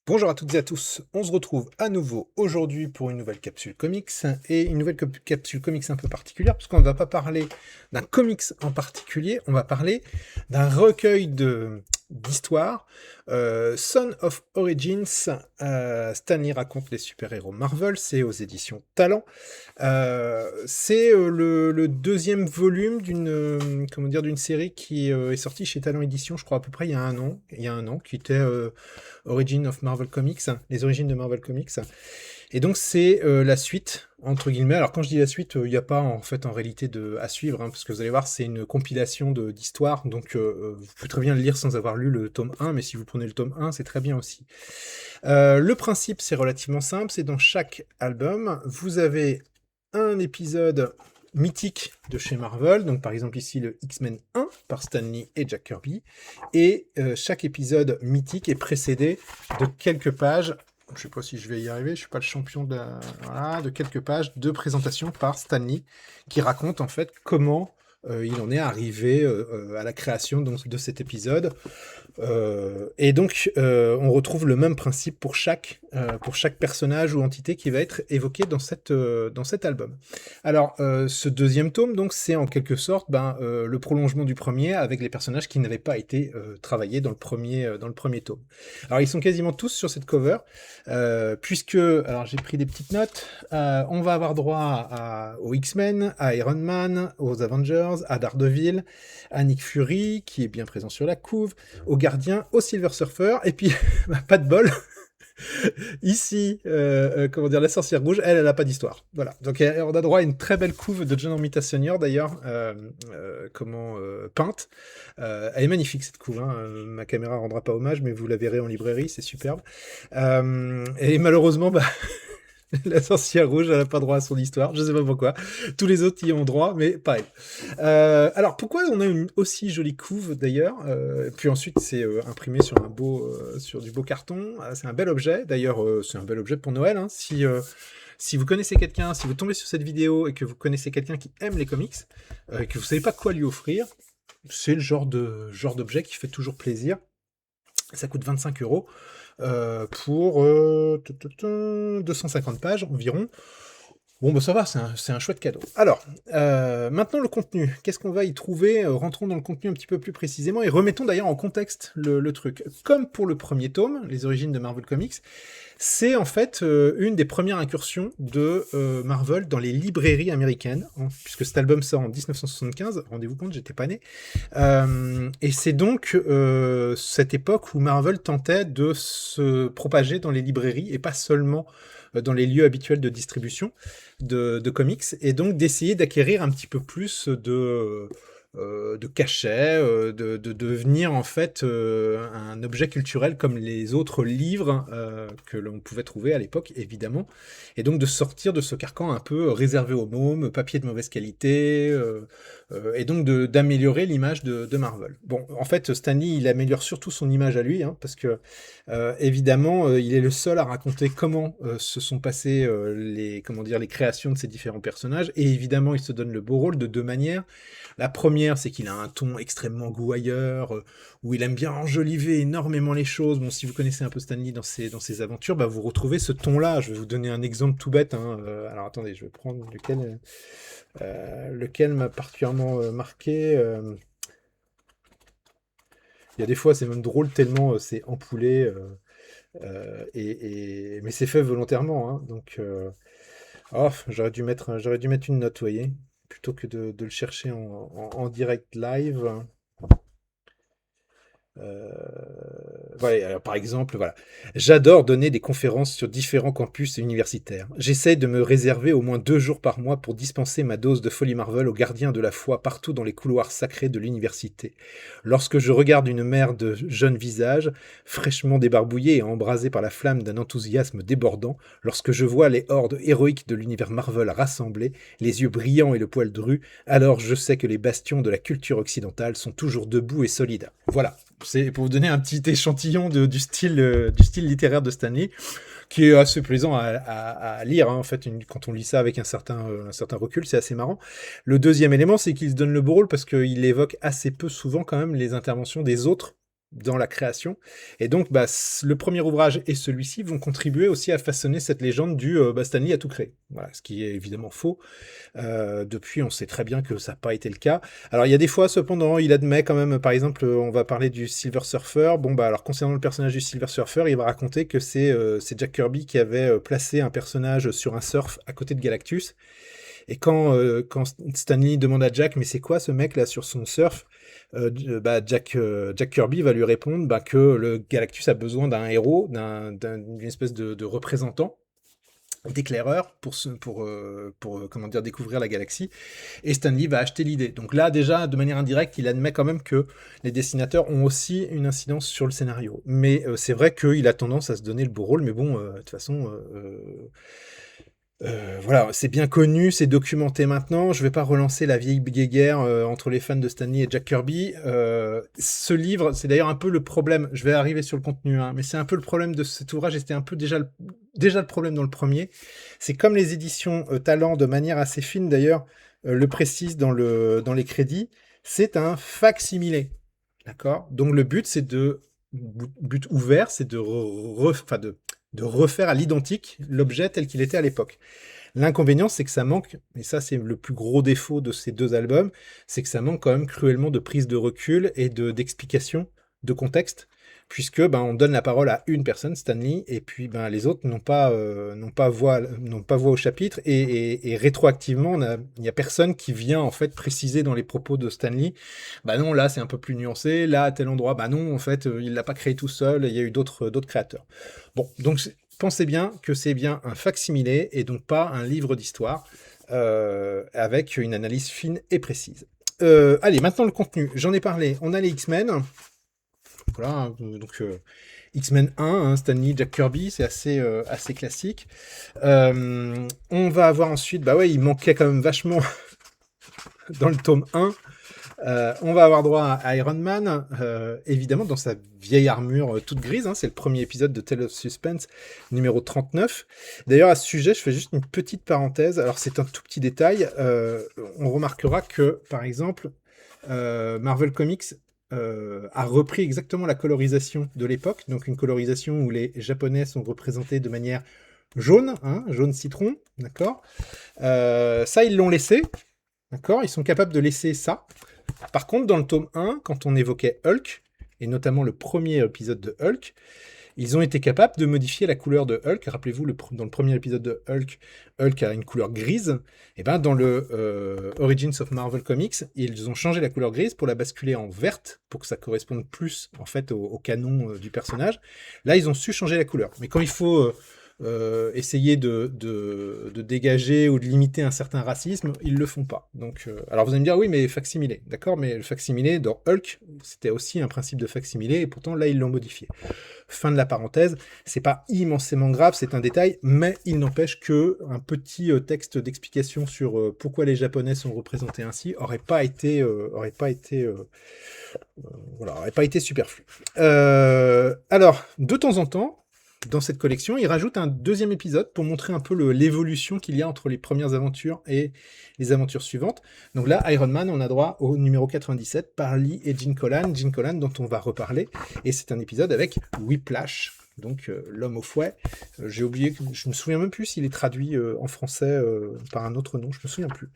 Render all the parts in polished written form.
Bonjour à toutes et à tous, on se retrouve à nouveau aujourd'hui pour une nouvelle capsule comics, et une nouvelle capsule comics un peu particulière, parce qu'on ne va pas parler d'un comics en particulier, on va parler d'un recueil d'histoires, Son of Origins, Stan Lee raconte les super-héros Marvel, c'est aux éditions Talent. C'est le deuxième volume d'une série qui est sortie chez Talent Édition, je crois à peu près il y a un an, qui était Origin of Marvel Comics, les origines de Marvel Comics. Et donc c'est la suite entre guillemets. Alors quand je dis la suite, il n'y a pas en fait en réalité à suivre, parce que vous allez voir, c'est une compilation d'histoires, donc vous pouvez très bien le lire sans avoir lu le tome 1, mais si vous prenez le tome 1, c'est très bien aussi. Le principe, c'est relativement simple, c'est dans chaque album, vous avez un épisode mythique de chez Marvel, donc par exemple ici le X-Men 1 par Stan Lee et Jack Kirby, et chaque épisode mythique est précédé de quelques pages, je ne sais pas si je vais y arriver, je ne suis pas le champion de quelques pages de présentation par Stan Lee, qui raconte en fait comment il en est arrivé à la création de cet épisode. Et donc, on retrouve le même principe pour chaque personnage ou entité qui va être évoqué dans cet album. Alors, ce deuxième tome, donc, c'est en quelque sorte le prolongement du premier avec les personnages qui n'avaient pas été travaillés dans le premier tome. Alors, ils sont quasiment tous sur cette cover, puisque, alors j'ai pris des petites notes, on va avoir droit aux X-Men, à Iron Man, aux Avengers, à Daredevil, à Nick Fury, qui est bien présent sur la couve, au Gardien, au Silver Surfer, et puis, pas de bol, ici, la Sorcière Rouge, elle a pas d'histoire. Voilà. Donc, on a droit à une très belle couve de John Romita Sr., d'ailleurs, peinte. Elle est magnifique, cette couve, hein. Ma caméra rendra pas hommage, mais vous la verrez en librairie, c'est superbe. Et malheureusement, la Sorcière Rouge, elle n'a pas droit à son histoire, je sais pas pourquoi. Tous les autres y ont droit, mais pas elle. Alors, pourquoi on a une aussi jolie couve, d'ailleurs? Puis ensuite, c'est imprimé sur du beau carton. C'est un bel objet. D'ailleurs, c'est un bel objet pour Noël, hein. Si vous connaissez quelqu'un, si vous tombez sur cette vidéo et que vous connaissez quelqu'un qui aime les comics, et que vous savez pas quoi lui offrir, c'est le genre d'objet qui fait toujours plaisir. Ça coûte 25 € pour 250 pages environ. Bon, ça va, c'est un chouette cadeau. Alors, maintenant le contenu. Qu'est-ce qu'on va y trouver? Rentrons dans le contenu un petit peu plus précisément et remettons d'ailleurs en contexte le truc. Comme pour le premier tome, les origines de Marvel Comics, c'est en fait une des premières incursions de Marvel dans les librairies américaines, hein, puisque cet album sort en 1975, rendez-vous compte, j'étais pas né. Et c'est donc cette époque où Marvel tentait de se propager dans les librairies et pas seulement dans les lieux habituels de distribution de comics, et donc d'essayer d'acquérir un petit peu plus de cachet, de devenir en fait un objet culturel comme les autres livres que l'on pouvait trouver à l'époque, évidemment, et donc de sortir de ce carcan un peu réservé aux mômes, papier de mauvaise qualité, et donc d'améliorer l'image de Marvel. Bon, en fait, Stan Lee, il améliore surtout son image à lui, hein, parce que évidemment, il est le seul à raconter comment se sont passées les créations de ces différents personnages, et évidemment, il se donne le beau rôle de deux manières. La première, c'est qu'il a un ton extrêmement gouailleur, où il aime bien enjoliver énormément les choses. Bon, si vous connaissez un peu Stan Lee dans ses aventures, vous retrouvez ce ton-là. Je vais vous donner un exemple tout bête, hein. Alors attendez, je vais prendre lequel m'a particulièrement marqué. Il y a des fois, c'est même drôle tellement c'est empoulé, mais c'est fait volontairement, hein. Donc, j'aurais dû mettre une note, vous voyez, plutôt que de le chercher en direct live. Euh, voilà, alors par exemple, voilà. J'adore donner des conférences sur différents campus universitaires. J'essaie de me réserver au moins 2 jours par mois pour dispenser ma dose de folie Marvel aux gardiens de la foi partout dans les couloirs sacrés de l'université. Lorsque je regarde une mer de jeunes visages, fraîchement débarbouillés et embrasés par la flamme d'un enthousiasme débordant, lorsque je vois les hordes héroïques de l'univers Marvel rassemblées, les yeux brillants et le poil dru, alors je sais que les bastions de la culture occidentale sont toujours debout et solides. Voilà. C'est pour vous donner un petit échantillon du style littéraire de Stan Lee, qui est assez plaisant à lire, hein, en fait, quand on lit ça avec un certain recul, c'est assez marrant. Le deuxième élément, c'est qu'il se donne le beau rôle parce qu'il évoque assez peu souvent quand même les interventions des autres dans la création. Et donc, le premier ouvrage et celui-ci vont contribuer aussi à façonner cette légende du Stan Lee a tout créé. Voilà, ce qui est évidemment faux. Depuis, on sait très bien que ça n'a pas été le cas. Alors, il y a des fois, cependant, il admet quand même, par exemple, on va parler du Silver Surfer. Alors, concernant le personnage du Silver Surfer, il va raconter que c'est Jack Kirby qui avait placé un personnage sur un surf à côté de Galactus. Et quand Stanley demande à Jack, mais c'est quoi ce mec là sur son surf, Jack Kirby va lui répondre que le Galactus a besoin d'un héros, d'une espèce de représentant, d'éclaireur pour comment dire, découvrir la galaxie. Et Stanley va acheter l'idée. Donc là, déjà, de manière indirecte, il admet quand même que les dessinateurs ont aussi une incidence sur le scénario. Mais c'est vrai qu'il a tendance à se donner le beau rôle, mais bon, de toute façon... voilà, c'est bien connu, c'est documenté maintenant. Je vais pas relancer la vieille guéguerre entre les fans de Stanley et Jack Kirby. Ce livre, c'est d'ailleurs un peu le problème. Je vais arriver sur le contenu, hein, mais c'est un peu le problème de cet ouvrage, et c'était un peu déjà le problème dans le premier. C'est comme les éditions Talent, de manière assez fine d'ailleurs, le précise dans les crédits, c'est un fac-similé. D'accord? Donc le but, but ouvert, c'est de refaire à l'identique l'objet tel qu'il était à l'époque. L'inconvénient, c'est que ça manque, et ça c'est le plus gros défaut de ces deux albums, c'est que ça manque quand même cruellement de prise de recul et d'explication, de contexte, puisque on donne la parole à une personne, Stanley, et puis les autres n'ont pas voix au chapitre, et rétroactivement, il n'y a personne qui vient en fait préciser dans les propos de Stanley, non, là c'est un peu plus nuancé, là à tel endroit, non, en fait, il l'a pas créé tout seul, il y a eu d'autres créateurs. Bon, donc pensez bien que c'est bien un fac-similé et donc pas un livre d'histoire avec une analyse fine et précise. Allez, maintenant le contenu. J'en ai parlé. On a les X-Men. Voilà, donc X-Men 1, hein, Stan Lee, Jack Kirby, c'est assez classique. On va avoir ensuite, il manquait quand même vachement dans le tome 1. On va avoir droit à Iron Man, évidemment dans sa vieille armure toute grise, hein, c'est le premier épisode de Tale of Suspense, numéro 39. D'ailleurs, à ce sujet, je fais juste une petite parenthèse, alors c'est un tout petit détail, on remarquera que, par exemple, Marvel Comics a repris exactement la colorisation de l'époque, donc une colorisation où les Japonais sont représentés de manière jaune, hein, jaune citron, d'accord. Ça, ils l'ont laissé, d'accord, ils sont capables de laisser ça. Par contre, dans le tome 1, quand on évoquait Hulk, et notamment le premier épisode de Hulk, ils ont été capables de modifier la couleur de Hulk. Rappelez-vous, dans le premier épisode de Hulk, Hulk a une couleur grise. Et dans le Origins of Marvel Comics, ils ont changé la couleur grise pour la basculer en verte, pour que ça corresponde plus en fait au canon du personnage. Là, ils ont su changer la couleur. Mais quand il faut essayer de dégager ou de limiter un certain racisme, ils le font pas. Donc, alors vous allez me dire, oui, mais facsimilé, d'accord, mais le facsimilé dans Hulk, c'était aussi un principe de facsimilé, et pourtant là, ils l'ont modifié. Fin de la parenthèse, c'est pas immensément grave, c'est un détail, mais il n'empêche que un petit texte d'explication sur pourquoi les Japonais sont représentés ainsi aurait pas été superflu. Alors, de temps en temps, dans cette collection, il rajoute un deuxième épisode pour montrer un peu l'évolution qu'il y a entre les premières aventures et les aventures suivantes. Donc là, Iron Man, on a droit au numéro 97 par Lee et Gene Colan dont on va reparler. Et c'est un épisode avec Whiplash, donc l'homme au fouet. J'ai oublié, je me souviens même plus s'il est traduit en français par un autre nom, je me souviens plus.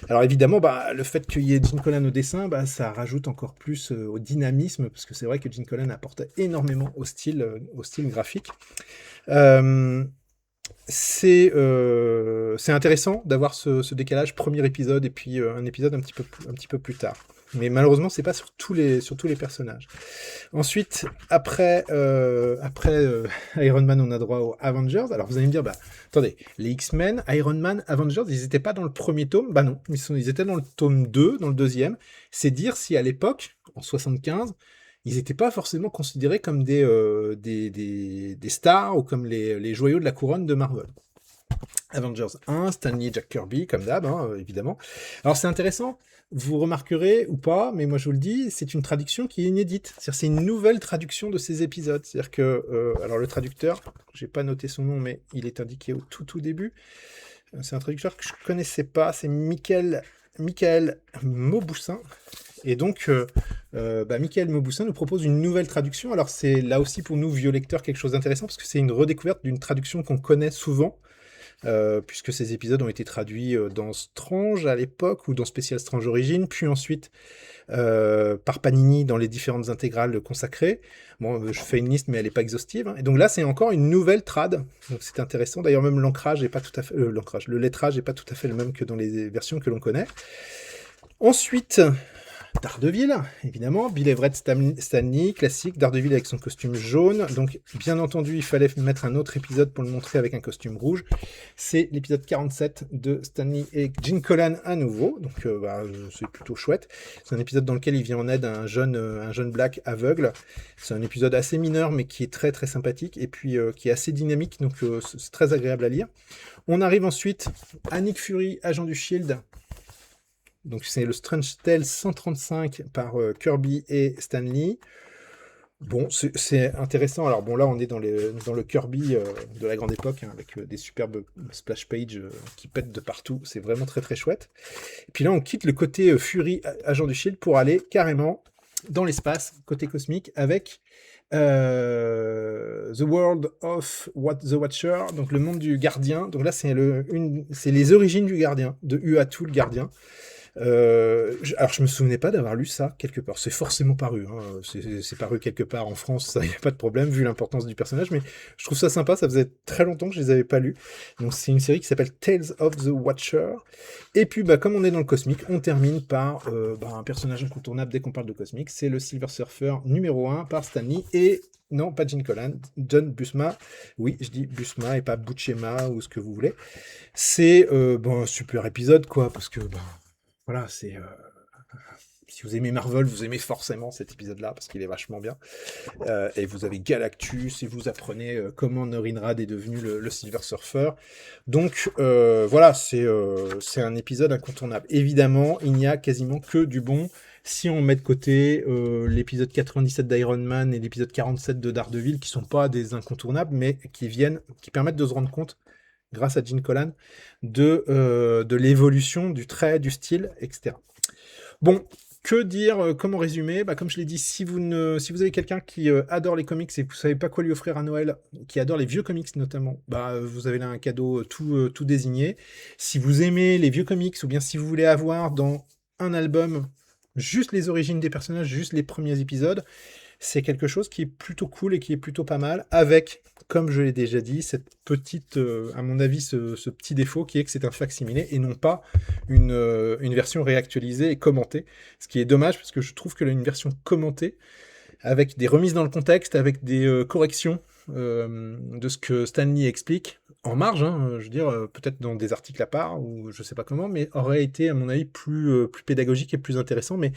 Alors évidemment, le fait qu'il y ait Gene Colan au dessin, ça rajoute encore plus au dynamisme, parce que c'est vrai que Gene Colan apportait énormément au style graphique. C'est intéressant d'avoir ce décalage, premier épisode et puis un épisode un petit peu plus tard. Mais malheureusement, c'est pas sur tous les personnages. Ensuite, après Iron Man, on a droit aux Avengers. Alors vous allez me dire, attendez, les X-Men, Iron Man, Avengers, ils n'étaient pas dans le premier tome? Non, ils étaient dans le tome 2, dans le deuxième. C'est dire si à l'époque, en 75, ils n'étaient pas forcément considérés comme des stars ou comme les joyaux de la couronne de Marvel. Avengers 1, Stan Lee, Jack Kirby, comme d'hab, hein, évidemment. Alors c'est intéressant, vous remarquerez ou pas, mais moi je vous le dis, c'est une traduction qui est inédite. C'est une nouvelle traduction de ces épisodes. C'est-à-dire que, alors le traducteur, j'ai pas noté son nom, mais il est indiqué au tout début. C'est un traducteur que je connaissais pas, c'est Michael Mauboussin. Et donc, Michael Mauboussin nous propose une nouvelle traduction. Alors c'est là aussi pour nous, vieux lecteurs, quelque chose d'intéressant, parce que c'est une redécouverte d'une traduction qu'on connaît souvent, puisque ces épisodes ont été traduits dans Strange à l'époque, ou dans Special Strange Origins, puis ensuite par Panini dans les différentes intégrales consacrées. Bon, je fais une liste, mais elle n'est pas exhaustive, hein. Et donc là, c'est encore une nouvelle trad, donc c'est intéressant. D'ailleurs, même l'ancrage est pas tout à fait, le lettrage n'est pas tout à fait le même que dans les versions que l'on connaît. Ensuite, Daredevil, évidemment, Bill Everett Stanley, classique, Daredevil avec son costume jaune, donc bien entendu il fallait mettre un autre épisode pour le montrer avec un costume rouge, c'est l'épisode 47 de Stanley et Gene Colan à nouveau, donc c'est plutôt chouette, c'est un épisode dans lequel il vient en aide à un jeune black aveugle, c'est un épisode assez mineur mais qui est très très sympathique et puis qui est assez dynamique, donc c'est très agréable à lire. On arrive ensuite à Nick Fury, agent du Shield. Donc c'est le Strange Tales 135 par Kirby et Stanley. Bon, c'est intéressant. Alors bon, là on est dans le Kirby de la grande époque, hein, avec des superbes splash pages qui pètent de partout. C'est vraiment très très chouette. Et puis là on quitte le côté Fury, agent du Shield, pour aller carrément dans l'espace, côté cosmique, avec The World of the Watcher, donc le monde du gardien. Donc là c'est les origines du gardien, de Uatu le gardien. Alors je me souvenais pas d'avoir lu ça quelque part, c'est forcément paru, hein. C'est paru quelque part en France, ça y a pas de problème vu l'importance du personnage, mais je trouve ça sympa, ça faisait très longtemps que je les avais pas lus. Donc c'est une série qui s'appelle Tales of the Watcher, et puis comme on est dans le cosmique, on termine par un personnage incontournable dès qu'on parle de cosmique, c'est le Silver Surfer numéro 1 par Stanley et... Non, pas Gene Colan, John Buscema. Oui, je dis Buscema et pas Buscema ou ce que vous voulez. C'est un super épisode, quoi, parce que voilà, c'est... si vous aimez Marvel, vous aimez forcément cet épisode-là, parce qu'il est vachement bien. Et vous avez Galactus, et vous apprenez comment Norinrad est devenu le Silver Surfer. Donc, voilà, c'est un épisode incontournable. Évidemment, il n'y a quasiment que du bon. Si on met de côté l'épisode 97 d'Iron Man et l'épisode 47 de Daredevil, qui sont pas des incontournables, mais qui permettent de se rendre compte, grâce à Gene Colan, de l'évolution du trait, du style, etc. Bon, que dire, comment résumer ? Comme je l'ai dit, si vous avez quelqu'un qui adore les comics et que vous savez pas quoi lui offrir à Noël, qui adore les vieux comics notamment, vous avez là un cadeau tout désigné. Si vous aimez les vieux comics, ou bien si vous voulez avoir dans un album juste les origines des personnages, juste les premiers épisodes, c'est quelque chose qui est plutôt cool et qui est plutôt pas mal, avec, comme je l'ai déjà dit, cette petite, à mon avis, ce petit défaut qui est que c'est un facsimilé et non pas une version réactualisée et commentée, ce qui est dommage parce que je trouve que là, une version commentée, avec des remises dans le contexte, avec des corrections de ce que Stanley explique, en marge, hein, je veux dire, peut-être dans des articles à part, ou je sais pas comment, mais aurait été, à mon avis, plus pédagogique et plus intéressant, mais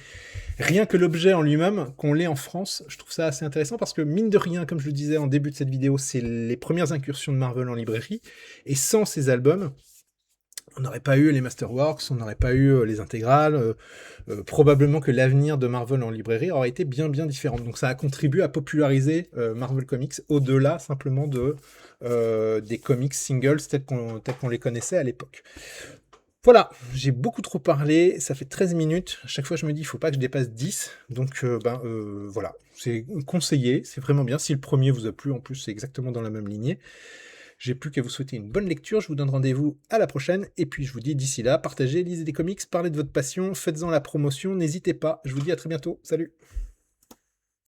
rien que l'objet en lui-même, qu'on l'ait en France, je trouve ça assez intéressant, parce que mine de rien, comme je le disais en début de cette vidéo, c'est les premières incursions de Marvel en librairie, et sans ces albums, on n'aurait pas eu les Masterworks, on n'aurait pas eu les intégrales, probablement que l'avenir de Marvel en librairie aurait été bien différent. Donc ça a contribué à populariser Marvel Comics au-delà simplement des comics singles tels qu'on les connaissait à l'époque. Voilà, j'ai beaucoup trop parlé, ça fait 13 minutes, à chaque fois je me dis il faut pas que je dépasse 10, donc voilà, c'est conseillé, c'est vraiment bien, si le premier vous a plu, en plus c'est exactement dans la même lignée. J'ai plus qu'à vous souhaiter une bonne lecture, je vous donne rendez-vous à la prochaine, et puis je vous dis d'ici là, partagez, lisez des comics, parlez de votre passion, faites-en la promotion, n'hésitez pas, je vous dis à très bientôt, salut!